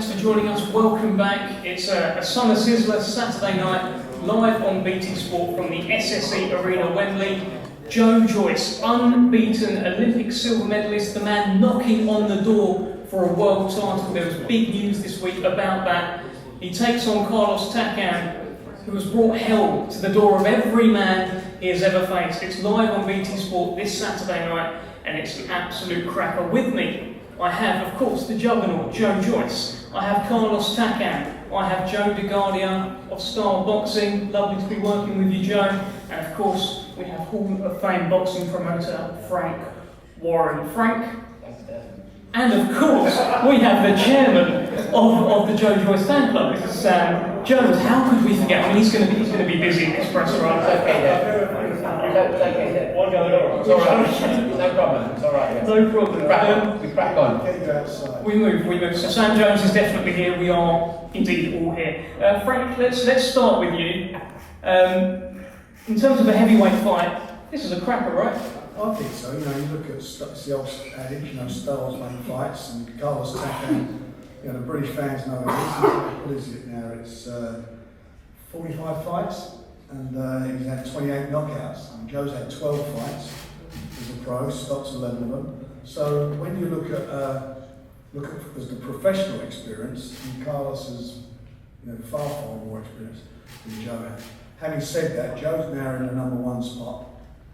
thanks for joining us. Welcome back. It's a summer sizzler Saturday night, live on BT Sport from the SSE Arena, Wembley. Joe Joyce, unbeaten Olympic silver medalist, the man knocking on the door for a world title. There was big news this week about that. He takes on Carlos Takam, who has brought hell to the door of every man he has ever faced. It's live on BT Sport this Saturday night, and it's an absolute cracker. With me, I have, of course, the juggernaut, Joe Joyce. I have Carlos Takam. I have Joe DeGuardia of Star Boxing. Lovely to be working with you, Joe. And of course, we have Hall of Fame boxing promoter Frank Warren. Frank. And of course, we have the chairman of the Joe Joyce fan club. This is Jones. How could we forget? I mean, he's going to be busy in this press run. It's all right. No problem. It's all right. No problem. We crack on. We move. So Sam Jones is definitely here. We are indeed all here. Frank, let's start with you. In terms of a heavyweight fight, this is a cracker, right? I think so. You look at it's the old adage, styles make fights, and Carlos Takam, the British fans know it. What is it now? It's 45 fights, and he's had 28 knockouts. And Joe's had 12 fights as a pro, stops 11 of them. So when you look at as the professional experience, and Carlos is far more experienced than Joe had. Having said that, Joe's now in the #1 spot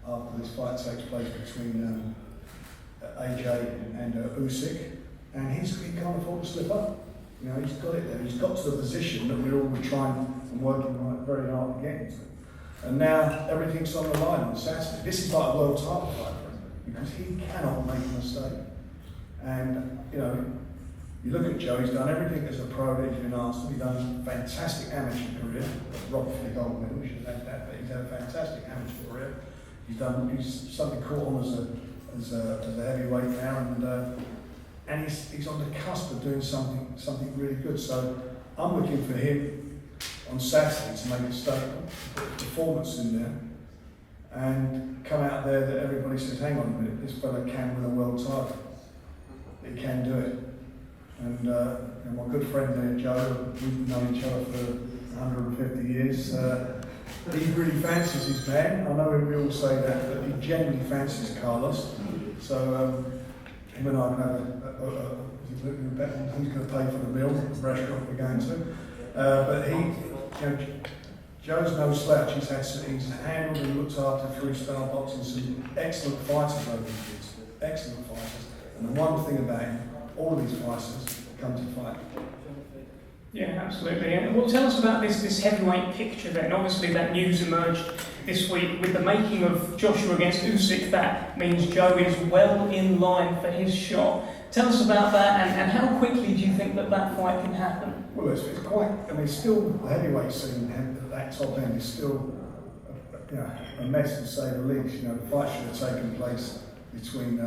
after this fight takes place between AJ and Usyk, and he can't afford to slip up. He's got it there. He's got to the position that we're all trying and working very hard to get into. And now everything's on the line on Saturday. This is like a world title fight for him because he cannot make a mistake. And you look at Joe. He's done everything as a pro that he's been asked to. He's done a fantastic amateur career. Robbed for the gold medal. We should have had that, but he's had a fantastic amateur career. He's suddenly caught on as a heavyweight now, and he's on the cusp of doing something really good. So I'm looking for him on Saturday to make a statement, put a performance in there, and come out there that everybody says, hang on a minute, this fella can win a world title. He can do it. And my good friend there, Joe, we've known each other for 150 years. He really fancies his man. I know we all say that, but he genuinely fancies Carlos. So him and I can have who's going to pay for the meal, the restaurant we're going to. But Joe's no slouch. He's handled and looked after freestyle boxing some excellent fighters over the years. Excellent fighters. And the one thing about him, all of these fighters come to fight. Yeah, absolutely. And well, tell us about this heavyweight picture then. Obviously that news emerged this week with the making of Joshua against Usyk. That means Joe is well in line for his shot. Tell us about that and how quickly do you think that fight can happen? Well, it's quite, still the heavyweight scene at that top end is still a mess to say the least. The fight should have taken place between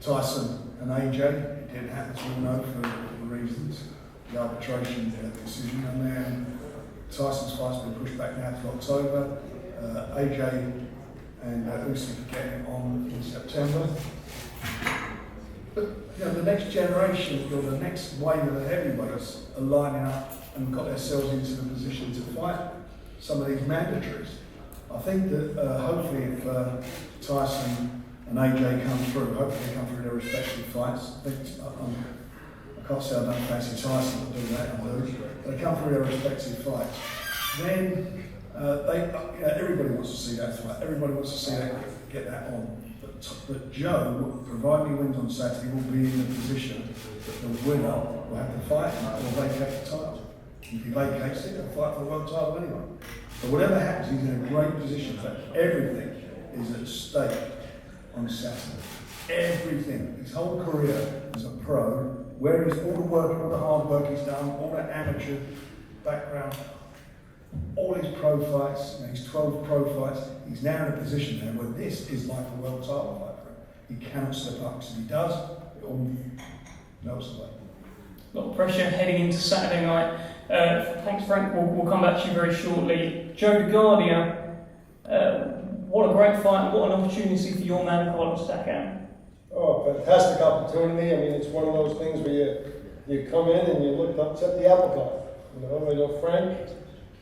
Tyson and AJ. It didn't happen, as we know, for reasons. The arbitration decision, and then Tyson's fight's been pushed back now to October. AJ and Usyk getting it on in September. But the next generation, or the next wave of the heavyweights are lining up and got themselves into the position to fight some of these mandatories. I think that hopefully if Tyson and AJ come through, hopefully they come through their respective fights. I can't say I don't fancy Tyson to do that, but they come through their respective fights. Then everybody wants to see that fight. Everybody wants to see that get that on. But Joe, provided he wins on Saturday, will be in the position that the winner will have to fight or vacate the title. If he vacates it, he'll fight for the world title anyway. So whatever happens, he's in a great position. But everything is at stake on Saturday. Everything. His whole career as a pro, where he's all the work, all the hard work he's done, all that amateur background, all his pro fights, his 12 pro fights, he's now in a position there where this is like a world title fight for him. He cannot slip up, because if he does, it all melts away. A lot of pressure heading into Saturday night. Thanks, Frank. We'll come back to you very shortly. Joe DeGuardia, what a great fight, what an opportunity for your man, Carlos Takam. Oh, fantastic opportunity. It's one of those things where you come in and you look up, except the apple cart. I know Frank,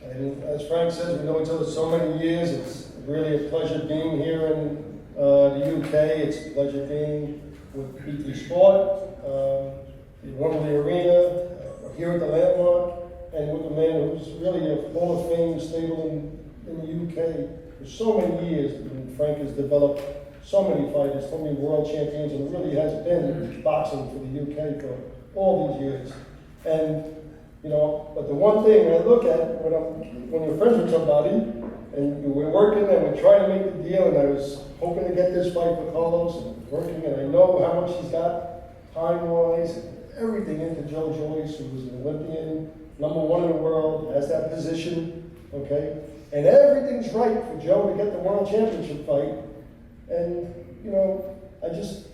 and as Frank says, we know each other so many years. It's really a pleasure being here in the UK. It's a pleasure being with BT Sport, the Wembley Arena, here at the Landmark, and with a man who's really a Hall of Fame stable in the UK for so many years. And Frank has developed so many fighters, so many world champions, and really has been boxing for the UK for all these years. And but the one thing I look at when you're friends with somebody and we're working and we're trying to make the deal, and I was hoping to get this fight for Carlos and working, and I know how much he's got time-wise, everything into Joe Joyce, who was an Olympian, #1 in the world, has that position, okay? And everything's right for Joe to get the world championship fight. And, I just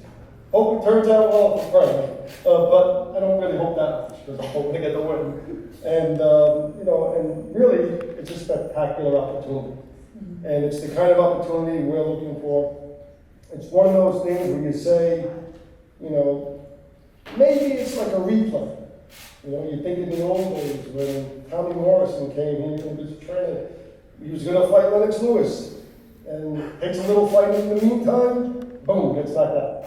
hope it turns out well for Frank. But I don't really hope that much, because I'm hoping to get the win. And, and really, it's a spectacular opportunity. And it's the kind of opportunity we're looking for. It's one of those things where you say, maybe it's like a replay. You think in the old days when Tommy Morrison came here and he was going to fight Lennox Lewis. And takes a little fight in the meantime, boom, gets knocked out.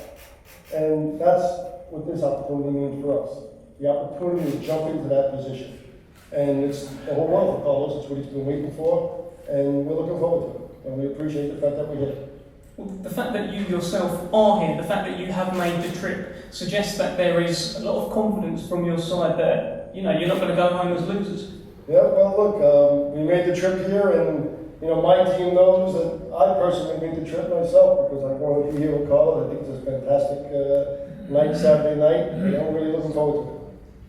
And that's what this opportunity means for us. The opportunity to jump into that position. And it's the whole world for Carlos. It's what he's been waiting for. And we're looking forward to it. And we appreciate the fact that we're here. Well, the fact that you yourself are here, the fact that you have made the trip, suggests that there is a lot of confidence from your side that, you're not going to go home as losers. Yeah, well, look, we made the trip here, and my team knows that I personally made the trip myself because I want to be here with Carlos. I think it's a fantastic night, Saturday night, and I'm really looking forward to it.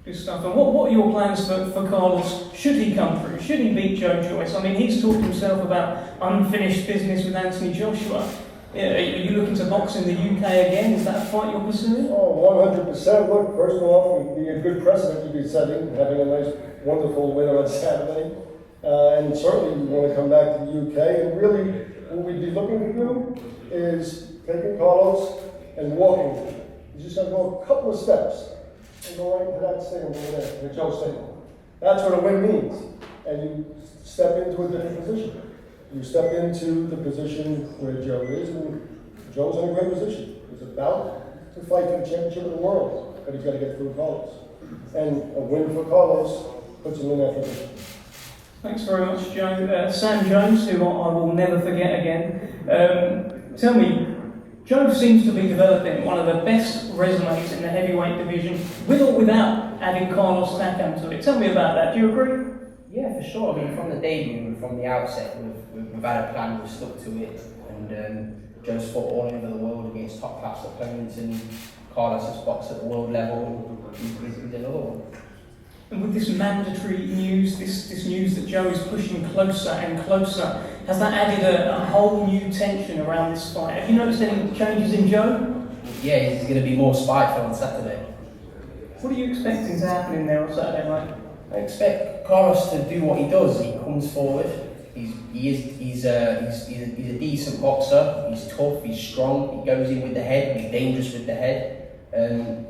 Good stuff. And what are your plans for Carlos, should he come through? Should he beat Joe Joyce? I mean, he's talked himself about unfinished business with Anthony Joshua. Are you looking to box in the UK again? Is that a fight you're pursuing? Oh, 100%. Look, first of all, it would be a good precedent to be setting, having a nice, wonderful win on Saturday. And certainly we want to come back to the UK. And really, what we'd be looking to do is taking Carlos and walking. You just have to go a couple of steps and go right into that stadium over there, the Joe Stadium. That's what a win means. And you step into a different position. You step into the position where Joe is, and Joe's in a great position. He's about to fight for the championship of the world, but he's got to get through Carlos. And a win for Carlos puts him in that position. Thanks very much, Joe. Sam Jones, who I will never forget again. Tell me, Joe seems to be developing one of the best resumes in the heavyweight division, with or without adding Carlos Takam to it. Tell me about that. Do you agree? Yeah, for sure. I mean, from the debut, from the outset, we've had a plan, we've stuck to it, and Joe's fought all over the world against top-class opponents, and Carlos has boxed at the world level. He's another one. And with this mandatory news, this news that Joe is pushing closer and closer, has that added a whole new tension around this fight? Have you noticed any changes in Joe? Yeah, he's going to be more spiteful on Saturday. What are you expecting to happen in there on Saturday night? I expect Carlos to do what he does. He comes forward. He's a decent boxer. He's tough. He's strong. He goes in with the head. He's dangerous with the head.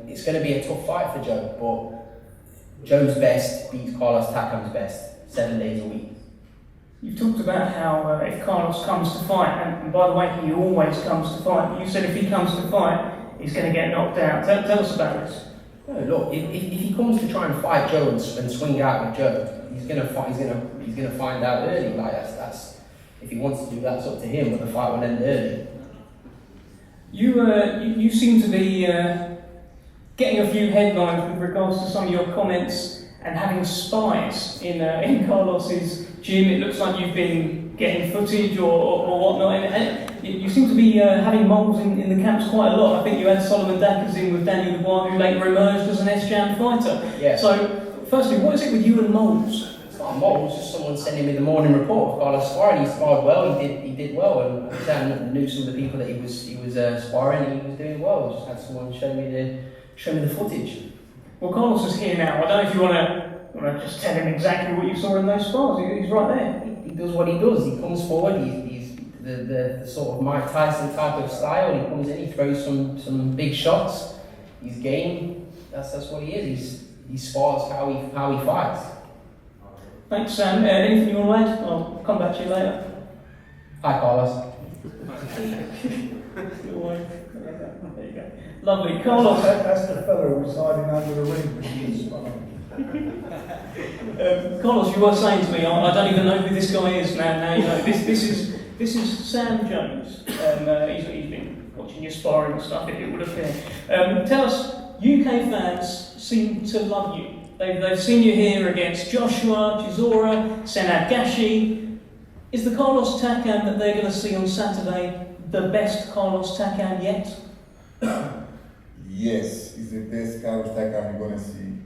It's going to be a tough fight for Joe, but Joe's best beats Carlos Takam's best 7 days a week. You've talked about how if Carlos comes to fight, and by the way, he always comes to fight. You said if he comes to fight, he's going to get knocked out. Tell us about this. No, look, if he comes to try and fight Joe and swing out with Joe, he's gonna find out early. Like that's if he wants to do that, it's up to him. But the fight will end early. You seem to be getting a few headlines with regards to some of your comments and having spies in Carlos's gym. It looks like you've been getting footage or whatnot. And you seem to be having moles in the camps quite a lot. I think you had Solomon Dackers in with Daniel Dubois, who later emerged as an S-Jam fighter. Yeah. So, firstly, what is it with you and moles? It's not a mole, it's just someone sending me the morning report of Carlos sparring. He sparred well, he did well, and I knew some of the people that he was sparring, and he was doing well. I just had someone show me the footage. Well, Carlos is here now. I don't know if you want to just tell him exactly what you saw in those spars. He's right there. He does what he does. He comes forward. He's the sort of Mike Tyson type of style. He comes in. He throws some big shots. He's game. That's what he is. he spars how he fights. Thanks, Sam. Anything you want to add? I'll come back to you later. Hi, Carlos. Your wife. There you go. Lovely. Carlos. That's the fellow who's hiding under the ring. Carlos, you were saying to me, I don't even know who this guy is. Now you know. This is Sam Jones. He's been watching your sparring and stuff. It would appear. Tell us, UK fans seem to love you. They've seen you here against Joshua, Chisora, Senad Gashi. Is the Carlos Takam that they're going to see on Saturday the best Carlos Takam yet? Yes, it's the best Carlos Takam you're going to see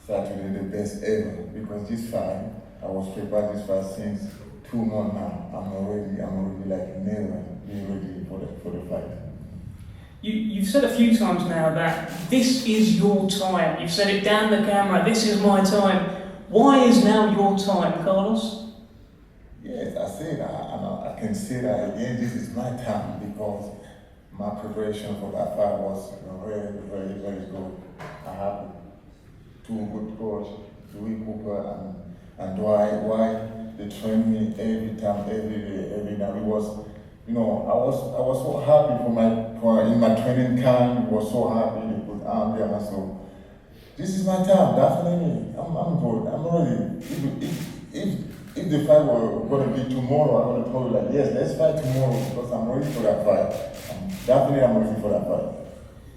Saturday, the best ever. Because this fight, I was prepared this fight since 2 months now. I'm already like never being ready for the fight. You've said a few times now that this is your time. You've said it down the camera, this is my time. Why is now your time, Carlos? Yes, I say that, and I can say that again, this is my time because my preparation for that fight was very, very, very good. I have 2 good coaches, Louis Cooper and Dwight. They trained me every time, every day, every night. It was, I was so happy in my training camp. I was so happy they put arm there. So this is my time, definitely. I'm good. I'm ready. If the fight were going to be tomorrow, I'm going to tell you like, yes, let's fight tomorrow because I'm ready for that fight. I'm ready for that fight.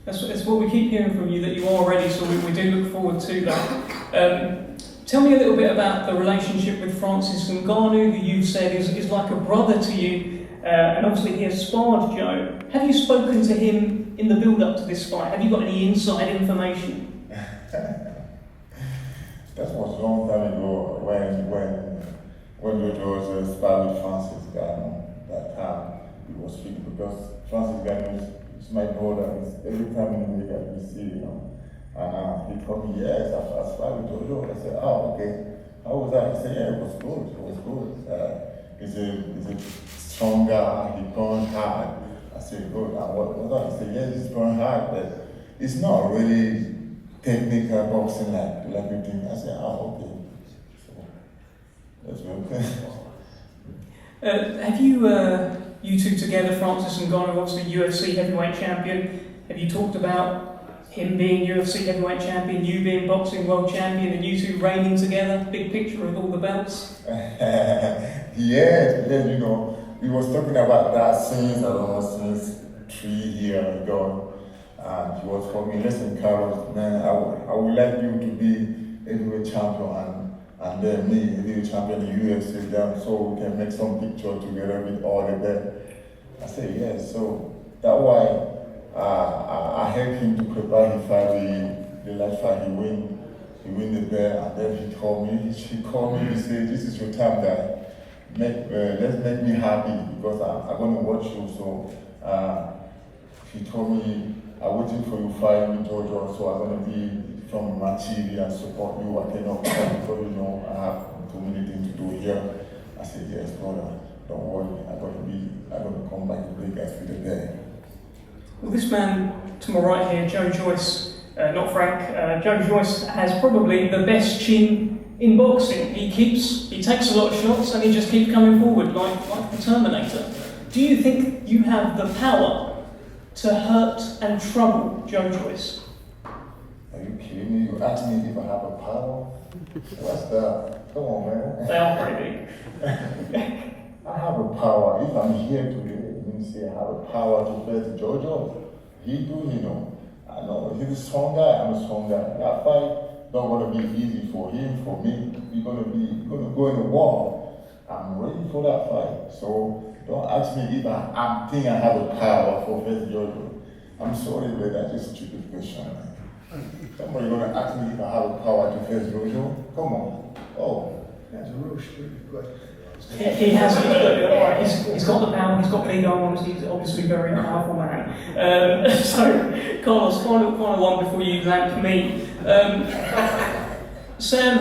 That's what we keep hearing from you, that you are ready, so we do look forward to that. Tell me a little bit about the relationship with Francis Ngannou, who you've said is like a brother to you, and obviously he has sparred Joe. Have you spoken to him in the build-up to this fight? Have you got any inside information? That was a long time ago when Joe was sparred with Francis Ngannou. That time we was speaking because Francis Ngannou is my brother. Every time in the week we see, And he told me, yes, I sparred with Joe. I said, oh, okay. How was that? He said, yeah, it was good. It was good. He's a strong guy. He punched hard. I said, good. And what was that? He said, yes, he's punched hard, but it's not really technical boxing like you think. I said, oh, okay. So that's good. Have you two together, Francis Ngannou, obviously UFC heavyweight champion, have you talked about him being UFC heavyweight champion, you being boxing world champion, and you two reigning together? Big picture of all the belts. Yes, we was talking about that since 3 years ago. And he was telling me, listen, Carlos, man, I would like you to be heavyweight champion and then me, heavyweight champion in UFC, then so we can make some picture together with all the belts. I said yes. So that's why I helped him to prepare his fight. The last fight he win the belt, and then he called me, he said, this is your time, guy. Let's make me happy because I'm going to watch you. So he told me, I'm waiting for you fight with Joe Joyce, so I'm going to be from my TV and support you. I cannot come because I have too many things to do here. I said, yes, brother, don't worry. I'm going to come back to big guys with the belt. Well, this man to my right here, Joe Joyce, not Frank, Joe Joyce has probably the best chin in boxing. He takes a lot of shots and he just keeps coming forward like the Terminator. Do you think you have the power to hurt and trouble Joe Joyce? Are you kidding me? You asked me if I have a power? What's that? Come on, man. They are pretty big. I have a power. If I'm here today, it means I have a power to face Joe Joyce. He do, I know he's a strong guy. I'm a strong guy. That fight don't want to be easy for him, for me. We're gonna go in the war. I'm ready for that fight. So don't ask me if I think I have a power for face Joe Joyce. I'm sorry, but that's just a stupid question. Somebody gonna ask me if I have a power to face Joe Joyce? Come on. Oh, That's a real stupid question. He has. He's got the power. He's got big arms. He's obviously a very powerful man. So, Carlos, final one before you thank me. Sam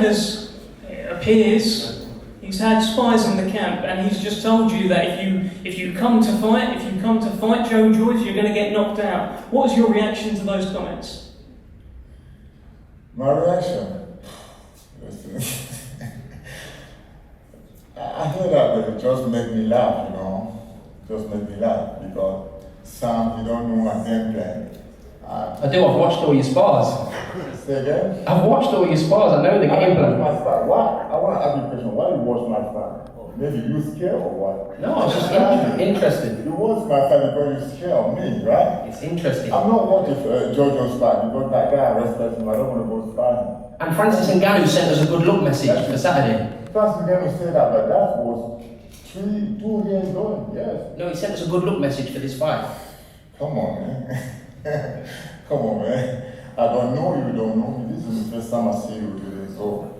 appears. He's had spies in the camp, and he's just told you that if you come to fight Joe Joyce, you're going to get knocked out. What was your reaction to those comments? My reaction? Listen. I hear that, but it just make me laugh, you know. Just make me laugh because Sam, you don't know my game plan. I do, I've watched all your spars. Say again? I've watched all your spars, I know the game plan. My spar. Why? I want to ask you a question. Why you watch my spar? Maybe you scared or what? No, I was just interested. You watch my spar because you're scared of me, right? It's interesting. I'm not watching Joe Joyce spar because that guy respects him. I don't want to go spar him. And Francis Ngannou sent us a good luck message for Saturday. Francis Ngannou said that, but that was 2 years ago. Yes. No, he sent us a good luck message for this fight. Come on, man. Come on, man. I don't know you, don't know me. This is the first time I see you today, so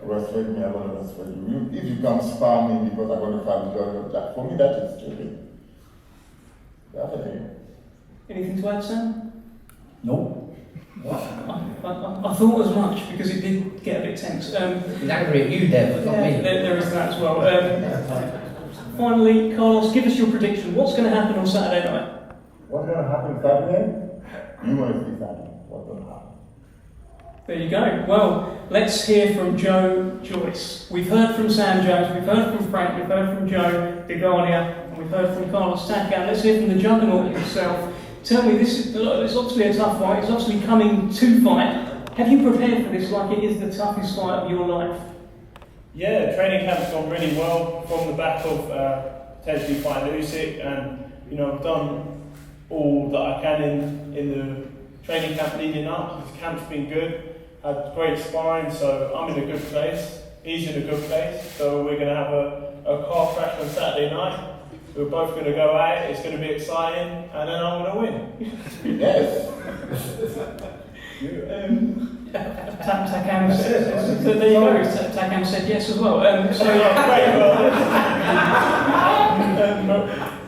respect me, I'm gonna respect you. If you come spar me because I'm gonna fight with you, that for me that is stupid. Definitely. Anything to add, Sam? No. I thought as much because it did get a bit tense. He's angry at you, Dev, but not me. There is that as well. Finally, Carlos, give us your prediction. What's going to happen on Saturday night? What's gonna happen Saturday? You want to see Saturday. What's gonna happen? There you go. Well, let's hear from Joe Joyce. We've heard from Sam Jones, we've heard from Frank, we've heard from Joe DeGarnia, and we've heard from Carlos Takam. Let's hear from the juggernaut himself. Tell me, it's obviously a tough fight. It's obviously coming to fight. Have you prepared for this like it is the toughest fight of your life? Yeah, training camp's gone really well from the back of potentially fighting Usyk, and I've done all that I can in the training camp leading up. The camp's been good, had great sparring, so I'm in a good place. He's in a good place, so we're going to have a car crash on Saturday night. We're both going to go at it, it's going to be exciting, and then I'm going to win. Yes. Takam said, there you go, Takam said yes as well.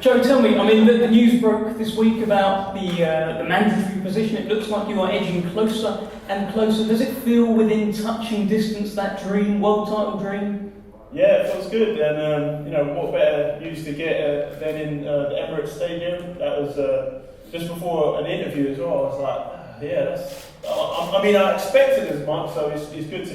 Joe, tell me, the news broke this week about the mandatory position. It looks like you are edging closer and closer. Does it feel within touching distance, that dream, world title dream? Yeah, it feels good, and what better news to get than in the Emirates Stadium? That was just before an interview as well. I was like, yeah, that's. I expected as much, so it's good to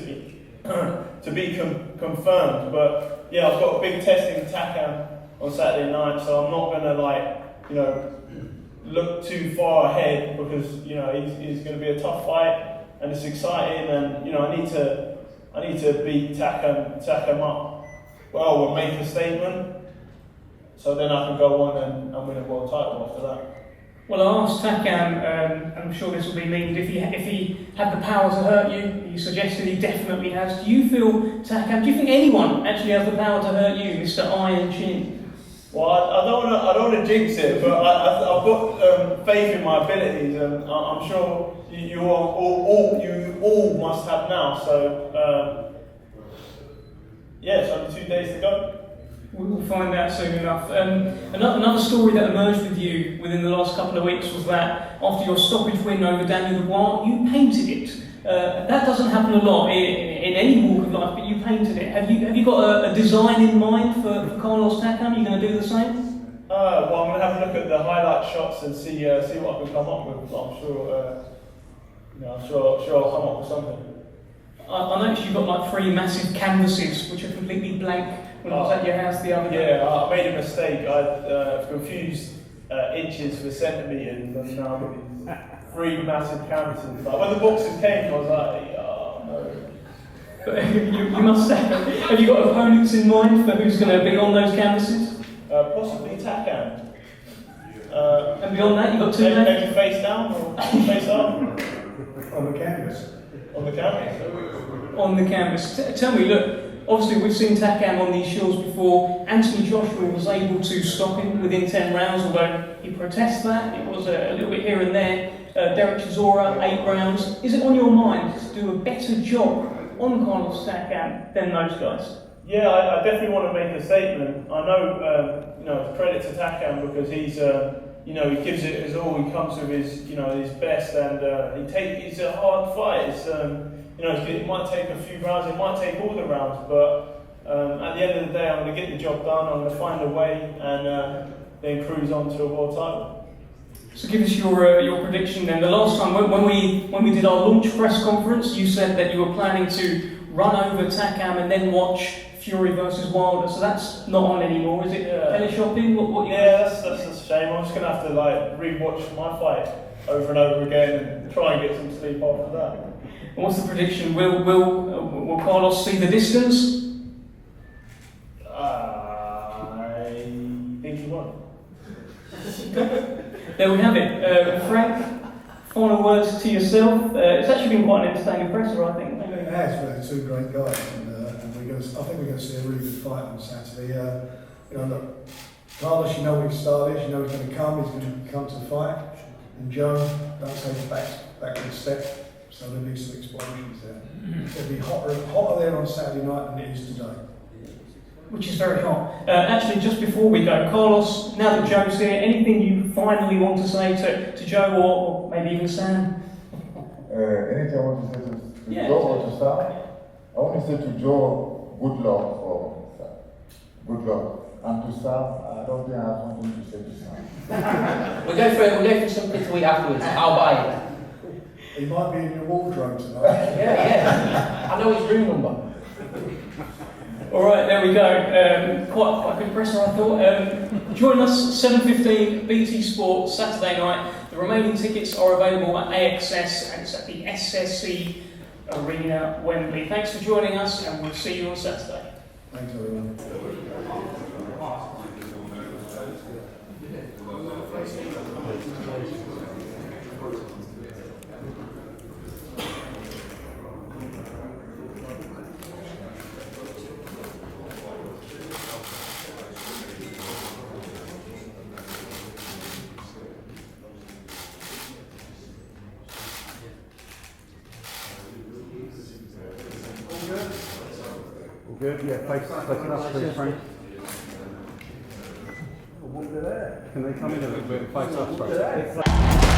be confirmed. But yeah, I've got a big testing Takam on Saturday night, so I'm not gonna look too far ahead because he's going to be a tough fight and it's exciting, and I need to beat Takam up well and make a statement, so then I can go on and win a world title after that. Well, I asked Takam, I'm sure this will be mean, if he had the power to hurt you. He suggested he definitely has. Do you feel, Takam, do you think anyone actually has the power to hurt you, Mr. Iron Chin? Well, I don't want to jinx it, but I've got faith in my abilities, and I'm sure you all must have now. So it's only 2 days to go. We will find out soon enough. Another story that emerged with you within the last couple of weeks was that after your stoppage win over Daniel Dubois, you painted it. That doesn't happen a lot in any walk of life, but you painted it. Have you got a design in mind for Carlos Takam? Are you going to do the same? Well, I'm going to have a look at the highlight shots and see what I can come up with. I'm sure I'll come up with something. I noticed you've got like 3 massive canvases which are completely blank when I was at your house the other day. Yeah, I made a mistake. I confused inches for centimetres, and now I've got these 3 massive canvases. Like, when the boxes came, I was like, oh no. But you must say, have you got opponents in mind for who's going to be on those canvases? Possibly Takam. And beyond that, you've got 2 left? Maybe face down or face up? On the canvas. On the canvas. On the canvas. Tell me, look, obviously we've seen Takam on these shores before. Anthony Joshua was able to stop him within 10 rounds, although he protests that. It was a little bit here and there. Dereck Chisora, 8 rounds. Is it on your mind to do a better job on Carlos Takam than those guys? Yeah, I definitely want to make a statement. I know, credit to Takam because he's, he gives it his all. He comes with his best, and it's a hard fight. It's, it might take a few rounds, it might take all the rounds, but at the end of the day, I'm going to get the job done. I'm going to find a way and then cruise on to a world title. So give us your prediction then. The last time when we did our launch press conference, you said that you were planning to run over Takam and then watch Fury versus Wilder. So that's not on anymore, is it? Teleshopping? What you that's a shame. I'm just gonna have to like rewatch my fight over and over again and try and get some sleep after that. And what's the prediction? Will Carlos see the distance? I think he won. There we have it. Frank, final words to yourself. It's actually been quite an entertaining presser, I think. It has, but they're two great guys, and I think we're going to see a really good fight on Saturday. Look, Carlos, you know what his style is, you know he's going to come to the fight, and Joe, don't take a backward step, so there'll be some explosions there. It'll be hotter there on Saturday night than it is today. Which is very hot. Actually, just before we go, Carlos, now that Joe's here, anything you finally want to say to Joe or maybe even Sam? Anything I want to say to Joe or to Sam? I want to say to Joe, good luck for Sam. Good luck. And to Sam, I don't think I have something to say to Sam. We'll go for something to eat afterwards. I'll buy it. He might be in your wardrobe tonight. Yeah. I know his room number. All right, there we go. Quite a good presser, I thought. Join us 7:15 BT Sport Saturday night. The remaining tickets are available at AXS and it's at the SSE Arena, Wembley. Thanks for joining us, and we'll see you on Saturday. Thanks, everyone. Good, yeah, face it up, please, Frank. Can they come in a little bit, face up, Frank?